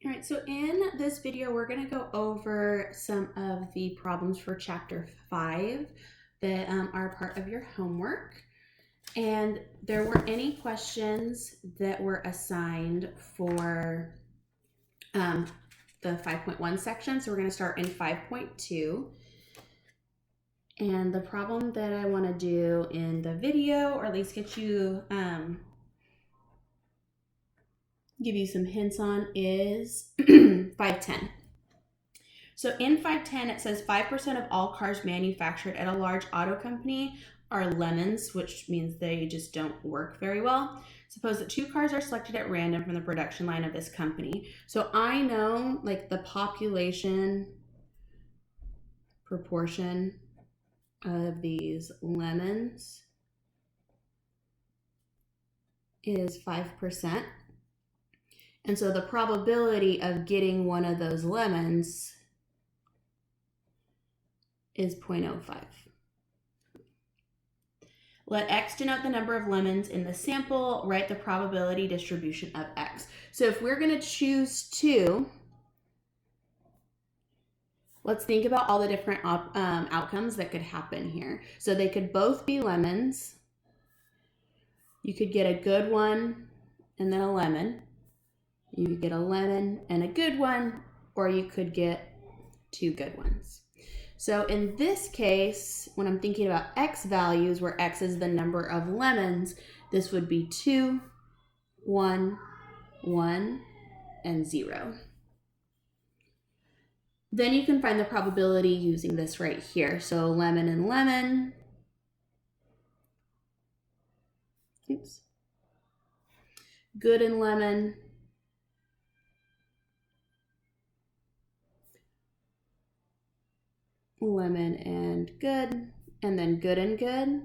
All right, so in this video, we're going to go over some of the problems for chapter 5 that are part of your homework. And there weren't any questions that were assigned for the 5.1 section. So we're going to start in 5.2. And the problem that I want to do in the video, or at least get you give you some hints on, is 510. So in 510, it says 5% of all cars manufactured at a large auto company are lemons, which means they just don't work very well. Suppose that 2 cars are selected at random from the production line of this company. So I know like the population proportion of these lemons is 5%. And so the probability of getting one of those lemons is 0.05. Let X denote the number of lemons in the sample. Write the probability distribution of X. So if we're going to choose 2, let's think about all the different outcomes that could happen here. So they could both be lemons. You could get a good one and then a lemon. You could get a lemon and a good one, or you could get 2 good ones. So in this case, when I'm thinking about X values, where X is the number of lemons, this would be 2, 1, 1, and 0. Then you can find the probability using this right here. So lemon and lemon. Oops. Good and lemon. Lemon and good, and then good and good.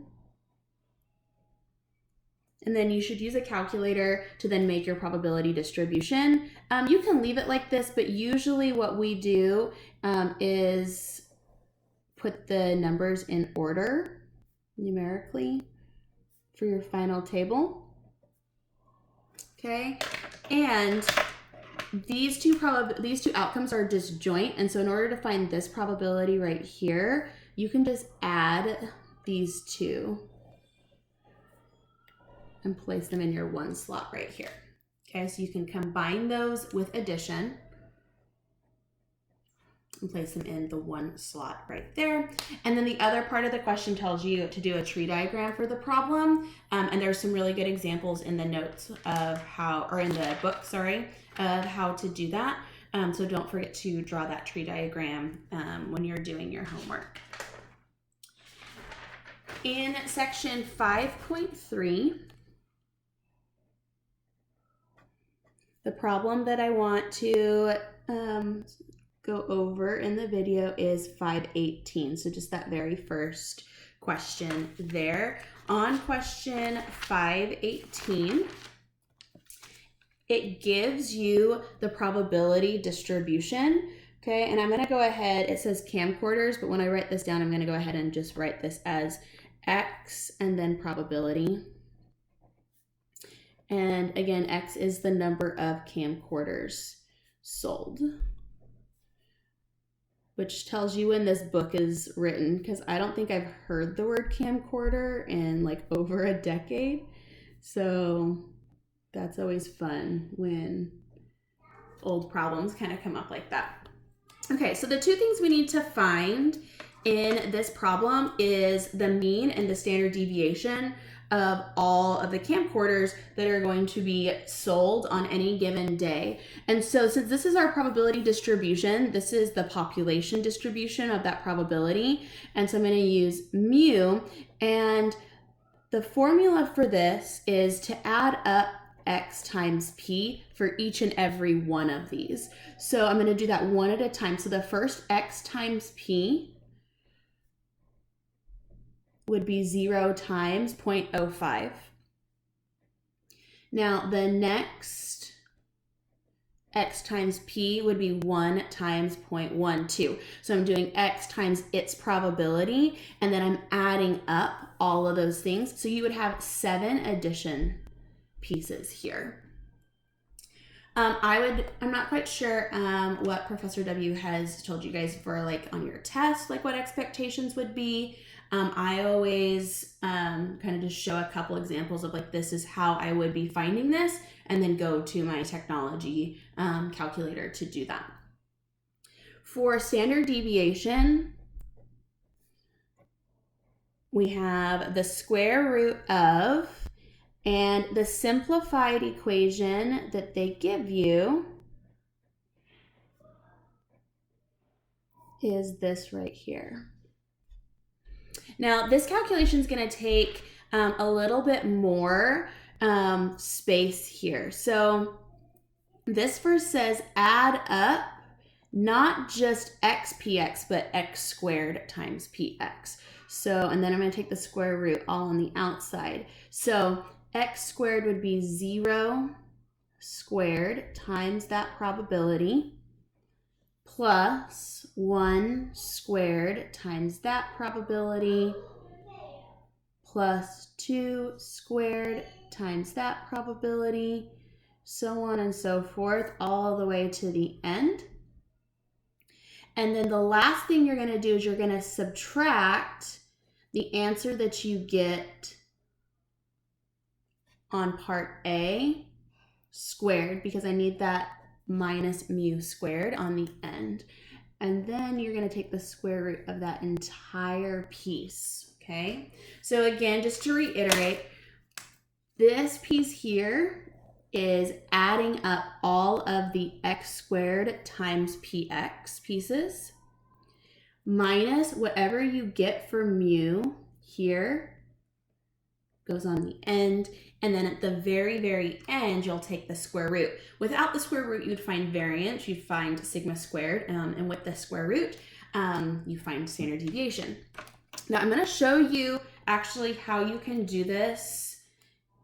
And then you should use a calculator to then make your probability distribution. You can leave it like this, but usually what we do is put the numbers in order numerically for your final table. Okay, and these two outcomes are disjoint, and so in order to find this probability right here, you can just add these 2 and place them in your 1 slot right here. Okay, so you can combine those with addition and place them in the 1 slot right there. And then the other part of the question tells you to do a tree diagram for the problem. And there's some really good examples in the notes of how, or in the book, sorry, of how to do that. So don't forget to draw that tree diagram when you're doing your homework. In section 5.3, the problem that I want to go over in the video is 518. So just that very first question there. On question 518, it gives you the probability distribution. Okay, and I'm going to go ahead, it says camcorders, but when I write this down, I'm going to go ahead and just write this as X and then probability. And again, X is the number of camcorders sold, which tells you when this book is written, because I don't think I've heard the word camcorder in like over a decade. So that's always fun when old problems kind of come up like that. Okay, so the 2 things we need to find in this problem is the mean and the standard deviation of all of the camcorders that are going to be sold on any given day. And so since this is our probability distribution, this is the population distribution of that probability. And so I'm going to use mu, and the formula for this is to add up X times P for each and every one of these. So I'm going to do that one at a time. So the first X times P would be 0 times 0.05. Now the next X times P would be 1 times 0.12. So I'm doing X times its probability, and then I'm adding up all of those things. So you would have 7 addition pieces here. I'm not quite sure what Professor W has told you guys for like on your test, like what expectations would be. I always kind of just show a couple examples of like, this is how I would be finding this, and then go to my technology calculator to do that. For standard deviation, we have the square root of, and the simplified equation that they give you is this right here. Now, this calculation is going to take a little bit more space here. So this first says add up not just xpx, but x squared times px. So, and then I'm going to take the square root all on the outside. So x squared would be 0 squared times that probability plus 1 squared times that probability plus 2 squared times that probability, so on and so forth, all the way to the end. And then the last thing you're going to do is you're going to subtract the answer that you get on part A squared, because I need that minus mu squared on the end. And then you're going to take the square root of that entire piece, okay? So again, just to reiterate, this piece here is adding up all of the x squared times px pieces minus whatever you get for mu here goes on the end, and then at the very, very end, you'll take the square root. Without the square root, you'd find variance, you'd find sigma squared, and with the square root, you find standard deviation. Now, I'm going to show you actually how you can do this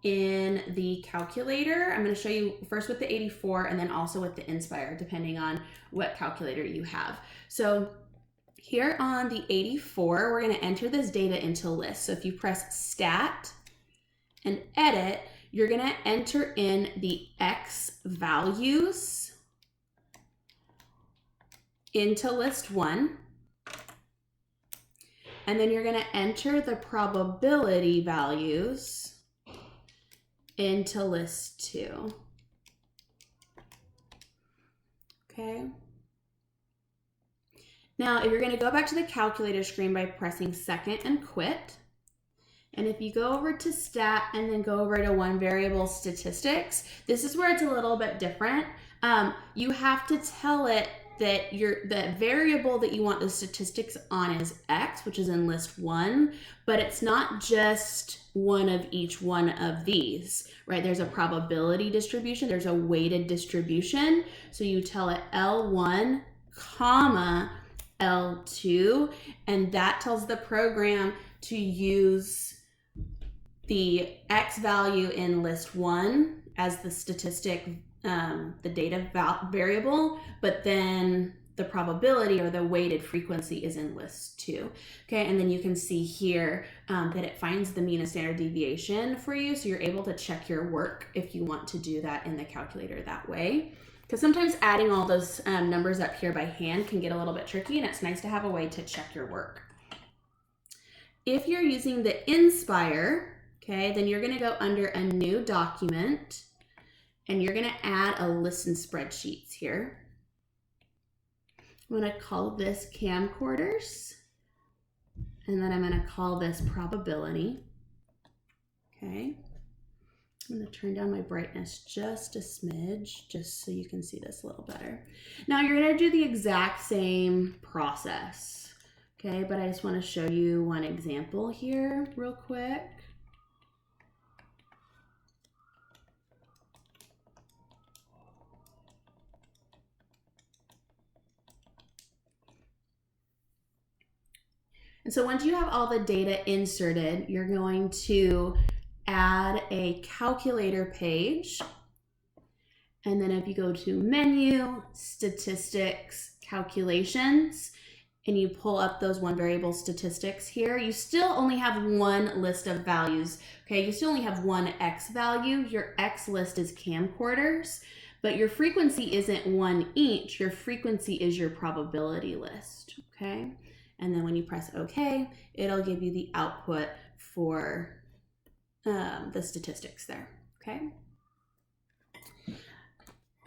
in the calculator. I'm going to show you first with the 84 and then also with the Inspire, depending on what calculator you have. So here on the 84, we're going to enter this data into list. So if you press Stat and Edit, you're going to enter in the X values into list 1. And then you're going to enter the probability values into list 2. Okay. Now, if you're going to go back to the calculator screen by pressing second and quit, and if you go over to stat and then go over to one variable statistics, this is where it's a little bit different. You have to tell it that the variable that you want the statistics on is X, which is in list 1, but it's not just one of each one of these, right? There's a probability distribution, there's a weighted distribution. So you tell it L1, comma, L2, and that tells the program to use the X value in list 1 as the statistic, the data variable, but then the probability or the weighted frequency is in list 2. Okay, and then you can see here that it finds the mean and standard deviation for you, so you're able to check your work if you want to do that in the calculator that way. Because sometimes adding all those numbers up here by hand can get a little bit tricky, and it's nice to have a way to check your work. If you're using the Inspire, okay, then you're going to go under a new document, and you're going to add a listen spreadsheets here. I'm going to call this camcorders, and then I'm going to call this probability. Okay. I'm going to turn down my brightness just a smidge, just so you can see this a little better. Now you're going to do the exact same process, okay? But I just want to show you one example here real quick. And so once you have all the data inserted, you're going to add a calculator page. And then if you go to Menu, Statistics, Calculations, and you pull up those one variable statistics here, you still only have one list of values. Okay, you still only have one X value. Your X list is camcorders, But your frequency isn't one each. Your frequency is your probability list, okay? And then when you press OK, it'll give you the output for the statistics there, okay?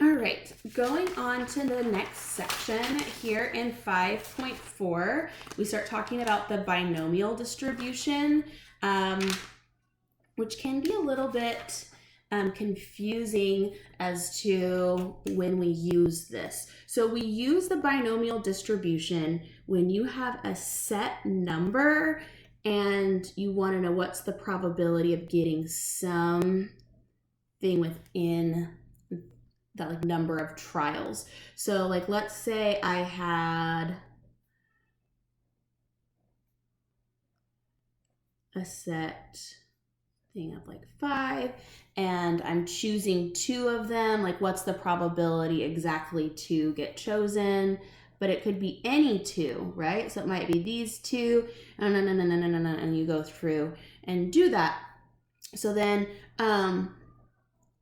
All right, going on to the next section here in 5.4, we start talking about the binomial distribution, which can be a little bit confusing as to when we use this. So we use the binomial distribution when you have a set number and you want to know what's the probability of getting something within that like number of trials. So like, let's say I had a set thing of like 5 and I'm choosing 2 of them, like what's the probability exactly to get chosen? But it could be any 2, right? So it might be these 2, and you go through and do that. So then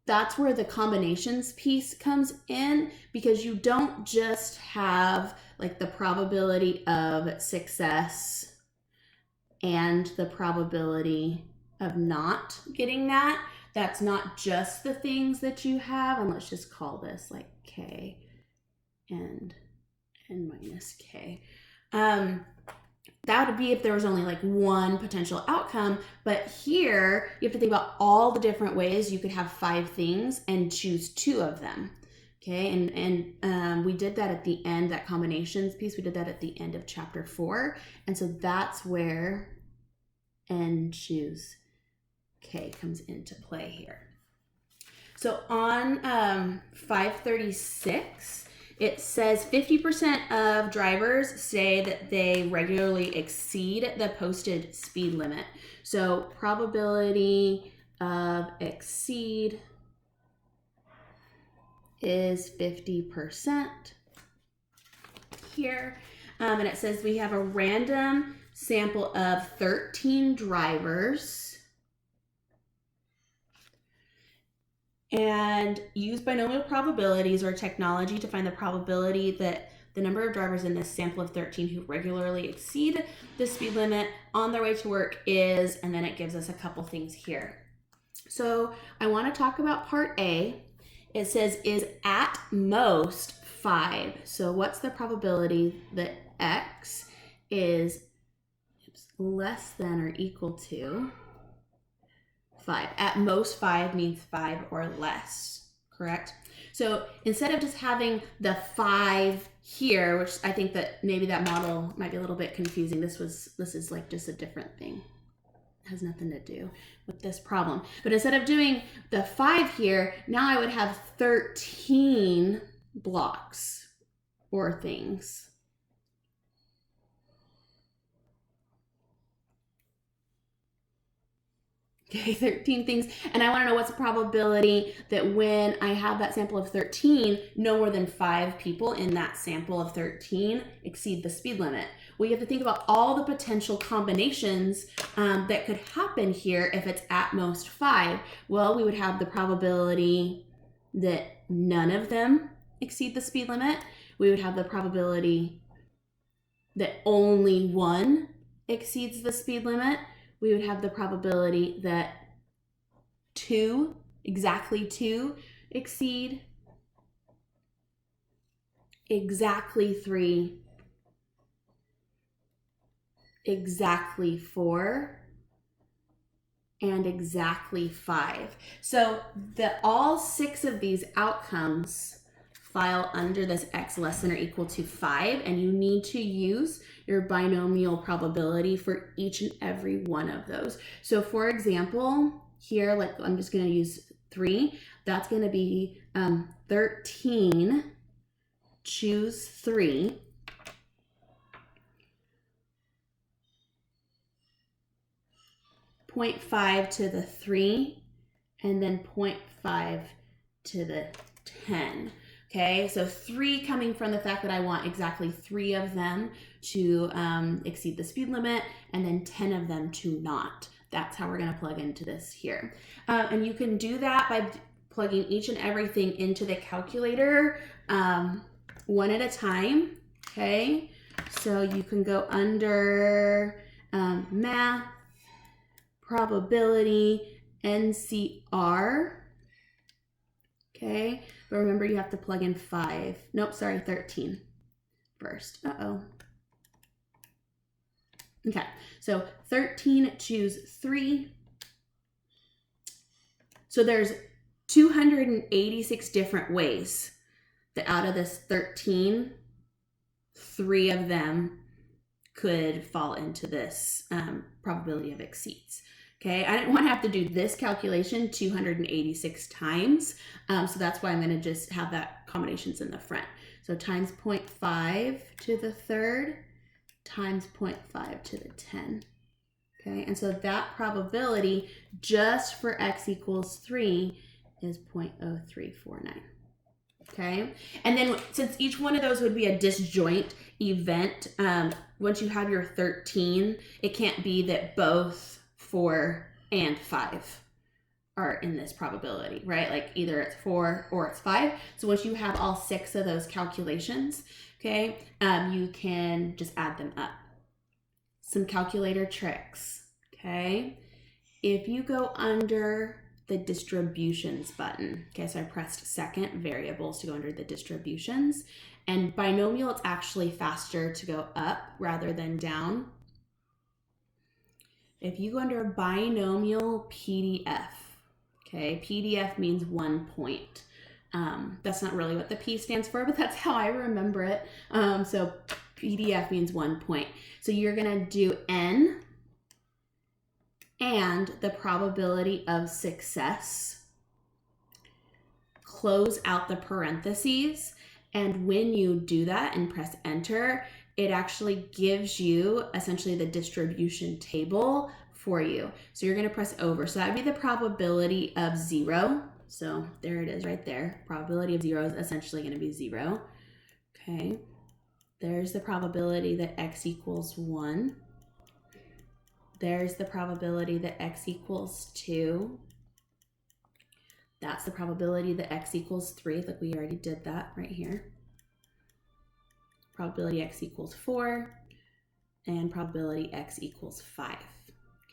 that's where the combinations piece comes in, because you don't just have like the probability of success and the probability of not getting that. That's not just the things that you have, and let's just call this like K and minus K. That would be if there was only like one potential outcome, but here you have to think about all the different ways you could have 5 things and choose 2 of them. Okay, and we did that at the end, that combinations piece, we did that at the end of chapter 4. And so that's where N choose K comes into play here. So on 536, it says 50% of drivers say that they regularly exceed the posted speed limit. So probability of exceed is 50% here. And it says we have a random sample of 13 drivers and use binomial probabilities or technology to find the probability that the number of drivers in this sample of 13 who regularly exceed the speed limit on their way to work is, and then it gives us a couple things here. So I want to talk about part A. It says is at most 5. So what's the probability that X is less than or equal to 5? At most 5 means 5 or less, correct? So instead of just having the 5 here, which I think that maybe that model might be a little bit confusing. This is like just a different thing. It has nothing to do with this problem. But instead of doing the 5 here, now I would have 13 blocks or things. Okay, 13 things. And I want to know what's the probability that when I have that sample of 13, no more than 5 people in that sample of 13 exceed the speed limit. Well, you have to think about all the potential combinations that could happen here if it's at most 5. Well, we would have the probability that none of them exceed the speed limit. We would have the probability that only one exceeds the speed limit. We would have the probability that 2, exactly 2, exceed, exactly 3, exactly 4, and exactly 5. So all 6 of these outcomes file under this X less than or equal to 5, and you need to use your binomial probability for each and every one of those. So for example, here, like I'm just going to use 3. That's going to be 13, choose 3. .5 to the 3, and then 0.5 to the 10. Okay, so 3 coming from the fact that I want exactly 3 of them to exceed the speed limit, and then 10 of them to not. That's how we're going to plug into this here. And you can do that by plugging each and everything into the calculator one at a time, okay? So you can go under math, probability, NCR, okay? But remember, you have to plug in 13 first. Okay, so 13, choose 3. So there's 286 different ways that out of this 13, 3 of them could fall into this probability of exceeds. Okay, I didn't want to have to do this calculation 286 times, so that's why I'm going to just have that combinations in the front. So times 0.5 to the third times 0.5 to the 10. Okay, and so that probability just for x equals 3 is 0.0349. Okay, and then since each one of those would be a disjoint event, once you have your 13, it can't be that both 4 and 5 are in this probability, right? Like either it's 4 or it's 5. So once you have all 6 of those calculations, okay, you can just add them up. Some calculator tricks, okay? If you go under the distributions button, okay, so I pressed second variables to go under the distributions, and binomial, it's actually faster to go up rather than down. If you go under binomial PDF, okay, PDF means 1 point. That's not really what the P stands for, but that's how I remember it. So PDF means 1 point. So you're gonna do N and the probability of success, close out the parentheses, and when you do that and press enter, it actually gives you essentially the distribution table for you. So you're going to press over. So that would be the probability of 0. So there it is right there. Probability of 0 is essentially going to be 0. Okay. There's the probability that x equals 1. There's the probability that x equals 2. That's the probability that x equals 3. Look, we already did that right here. Probability x equals 4, and probability x equals 5.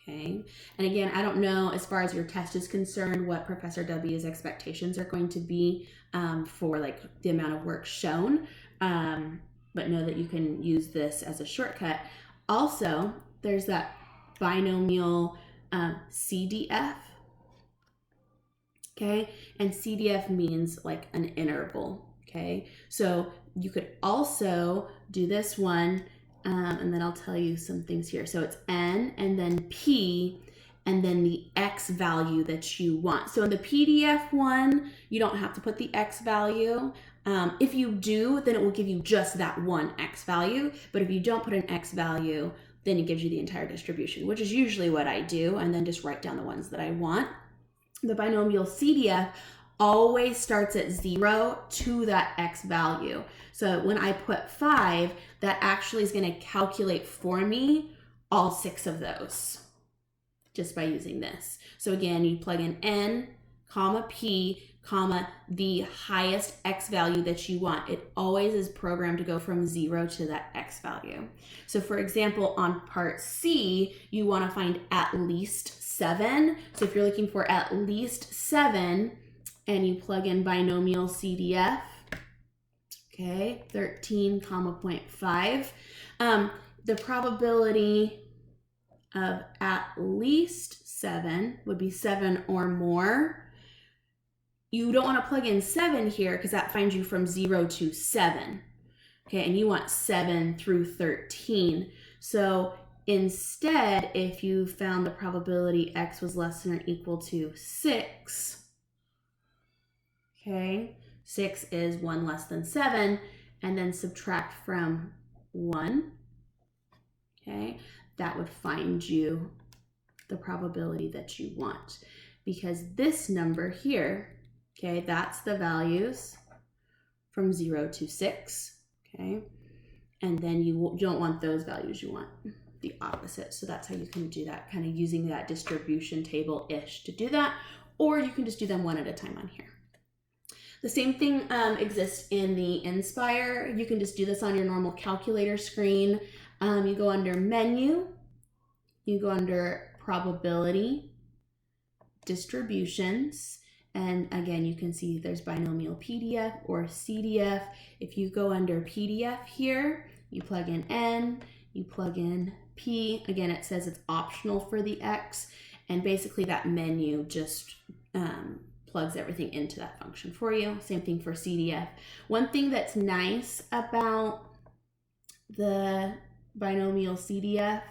Okay, and again, I don't know as far as your test is concerned what Professor W's expectations are going to be for like the amount of work shown, but know that you can use this as a shortcut. Also, there's that binomial CDF. Okay, and CDF means like an interval. Okay, so you could also do this one, and then I'll tell you some things here. So it's N and then P and then the X value that you want. So in the PDF one, you don't have to put the X value. If you do, then it will give you just that one X value. But if you don't put an X value, then it gives you the entire distribution, which is usually what I do, and then just write down the ones that I want. The binomial CDF always starts at 0 to that X value. So when I put 5, that actually is going to calculate for me all 6 of those just by using this. So again, you plug in N, comma P, comma the highest X value that you want. It always is programmed to go from 0 to that X value. So for example, on part C, you want to find at least 7. So if you're looking for at least 7, and you plug in binomial CDF, okay, 13, comma 0.5. The probability of at least 7 would be 7 or more. You don't want to plug in 7 here because that finds you from 0 to 7. Okay, and you want 7 through 13. So instead, if you found the probability x was less than or equal to 6, okay, 6 is 1 less than 7, and then subtract from 1, okay, that would find you the probability that you want. Because this number here, okay, that's the values from 0 to 6, okay, and then you don't want those values, you want the opposite. So that's how you can do that, kind of using that distribution table-ish to do that, or you can just do them one at a time on here. The same thing exists in the Inspire. You can just do this on your normal calculator screen. You go under Menu, you go under Probability, Distributions, and again, you can see there's binomial PDF or CDF. If you go under PDF here, you plug in N, you plug in P. Again, it says it's optional for the X, and basically that menu just plugs everything into that function for you. Same thing for CDF. One thing that's nice about the binomial CDF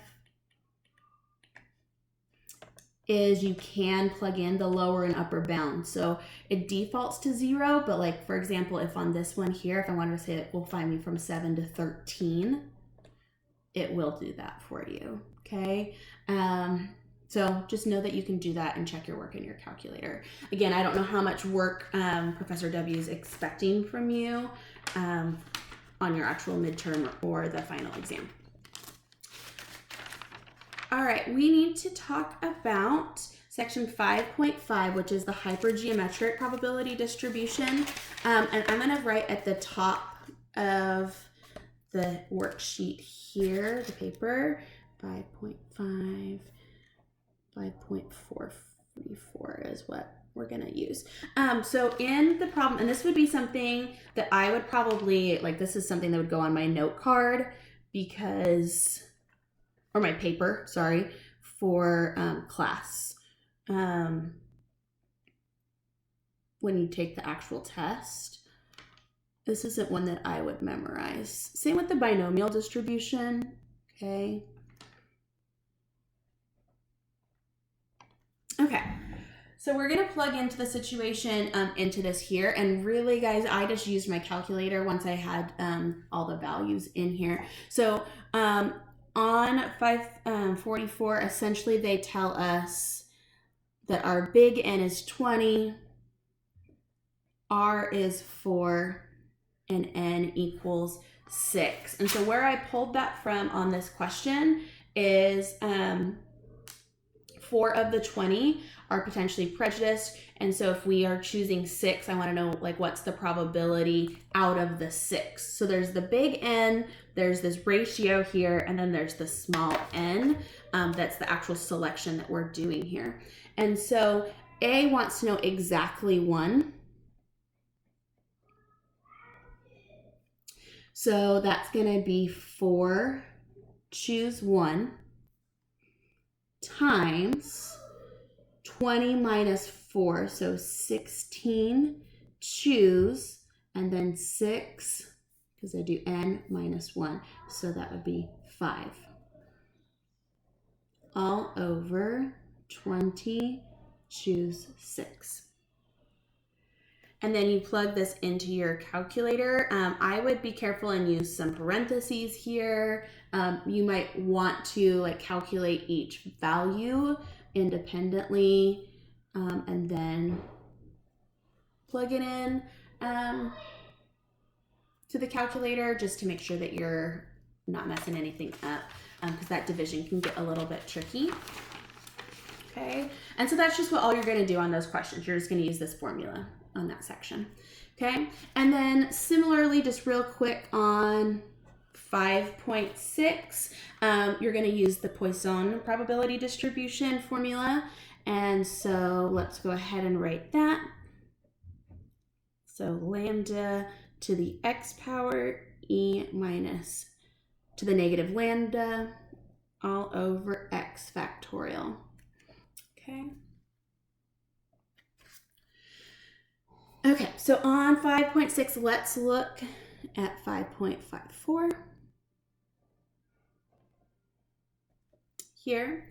is you can plug in the lower and upper bound. So it defaults to 0, but like for example, if on this one here, if I wanted to say it will find me from 7 to 13, it will do that for you, okay? So just know that you can do that and check your work in your calculator. Again, I don't know how much work Professor W is expecting from you on your actual midterm or the final exam. All right, we need to talk about section 5.5, which is the hypergeometric probability distribution. And I'm gonna write at the top of the worksheet here, the paper, 5.5, 5.434 is what we're gonna use. So in the problem, and this would be something that I would probably, like this is something that would go on my note card because, or my paper, sorry, for class. When you take the actual test, this isn't one that I would memorize. Same with the binomial distribution, okay? Okay, so we're gonna plug into the situation into this here, and really guys, I just used my calculator once I had all the values in here. So on 544, essentially they tell us that our big N is 20, R is 4, and N equals 6. And so where I pulled that from on this question is 4 of the 20 are potentially prejudiced. And so if we are choosing 6, I want to know like what's the probability out of the 6. So there's the big N, there's this ratio here, and then there's the small n. That's the actual selection that we're doing here. And so A wants to know exactly 1. So that's going to be 4, choose 1, times 20 minus 4, so 16, choose, and then 6, because I do n minus 1, so that would be 5. All over 20, choose 6. And then you plug this into your calculator. I would be careful and use some parentheses here. You might want to like calculate each value independently and then plug it in to the calculator just to make sure that you're not messing anything up because that division can get a little bit tricky. Okay, and so that's just what all you're going to do on those questions. You're just going to use this formula on that section. Okay, and then similarly, just real quick on 5.6, you're going to use the Poisson probability distribution formula. And so let's go ahead and write that. So lambda to the x power e minus to the negative lambda all over x factorial. Okay. Okay, so on 5.6, let's look at 5.54 here.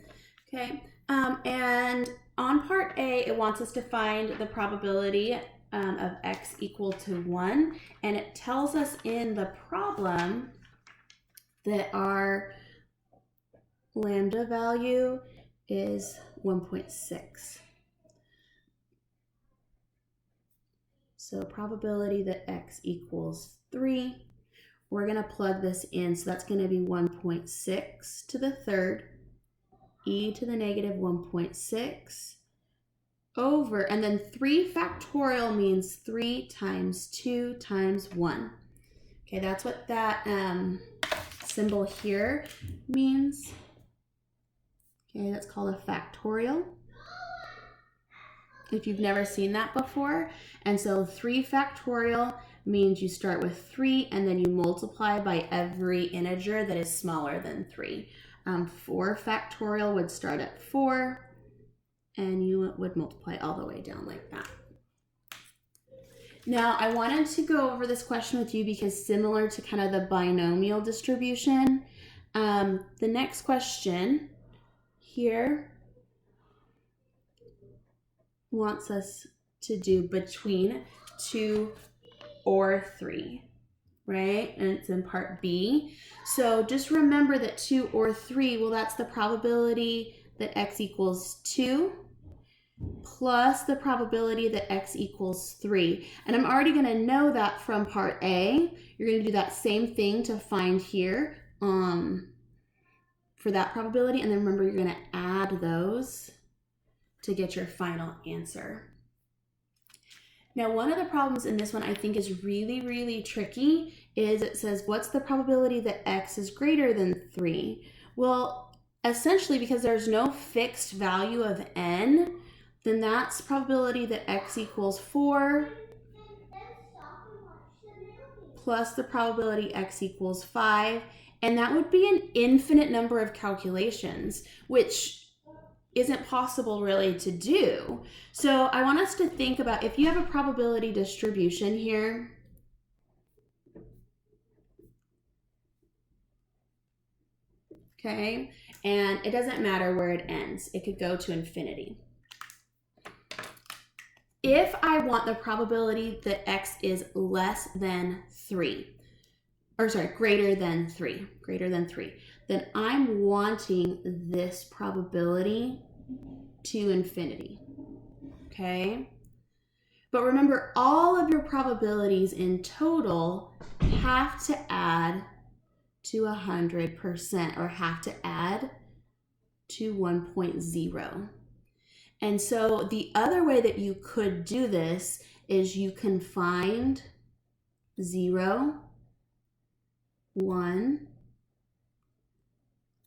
Okay, and on part A, it wants us to find the probability of x equal to 1, and it tells us in the problem that our lambda value is 1.6. So probability that x equals 3, we're going to plug this in. So that's going to be 1.6 to the third, e to the negative 1.6 over, and then 3 factorial means 3 times 2 times 1. Okay, that's what that symbol here means. Okay, that's called a factorial, if you've never seen that before. And so 3 factorial means you start with 3 and then you multiply by every integer that is smaller than 3. 4 factorial would start at 4 and you would multiply all the way down like that. Now, I wanted to go over this question with you because similar to kind of the binomial distribution, the next question here wants us to do between 2 or 3, right? And it's in part B. So just remember that 2 or 3, well, that's the probability that x equals 2 plus the probability that x equals 3. And I'm already going to know that from part A. You're going to do that same thing to find here for that probability. And then remember, you're going to add those to get your final answer. Now, one of the problems in this one I think is really, really tricky is it says, what's the probability that x is greater than 3? Well, essentially, because there's no fixed value of n, then that's probability that x equals 4 plus the probability x equals 5. And that would be an infinite number of calculations, which isn't possible really to do. So I want us to think about if you have a probability distribution here, okay, and it doesn't matter where it ends. It could go to infinity. If I want the probability that x is less than 3, or sorry, greater than 3, then I'm wanting this probability to infinity, okay? But remember, all of your probabilities in total have to add to 100% or have to add to 1.0. And so the other way that you could do this is you can find 0, 1,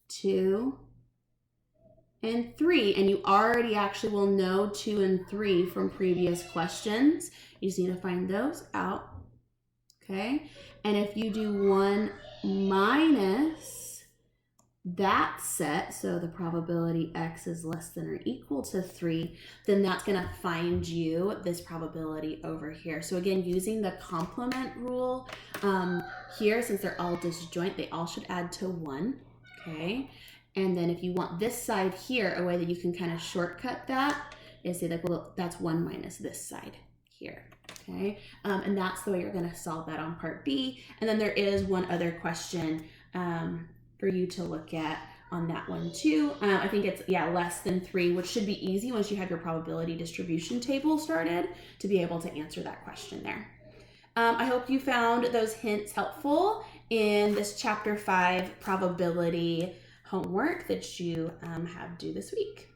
2, and 3, and you already actually will know 2 and 3 from previous questions. You just need to find those out, okay? And if you do 1 minus that set, so the probability x is less than or equal to 3, then that's going to find you this probability over here. So again, using the complement rule here, since they're all disjoint, they all should add to 1, okay? And then if you want this side here, a way that you can kind of shortcut that is say like, well, that's 1 minus this side here, okay? And that's the way you're going to solve that on part B. And then there is one other question for you to look at on that one too. I think it's, less than 3, which should be easy once you have your probability distribution table started to be able to answer that question there. I hope you found those hints helpful in this chapter 5 probability homework that you have due this week.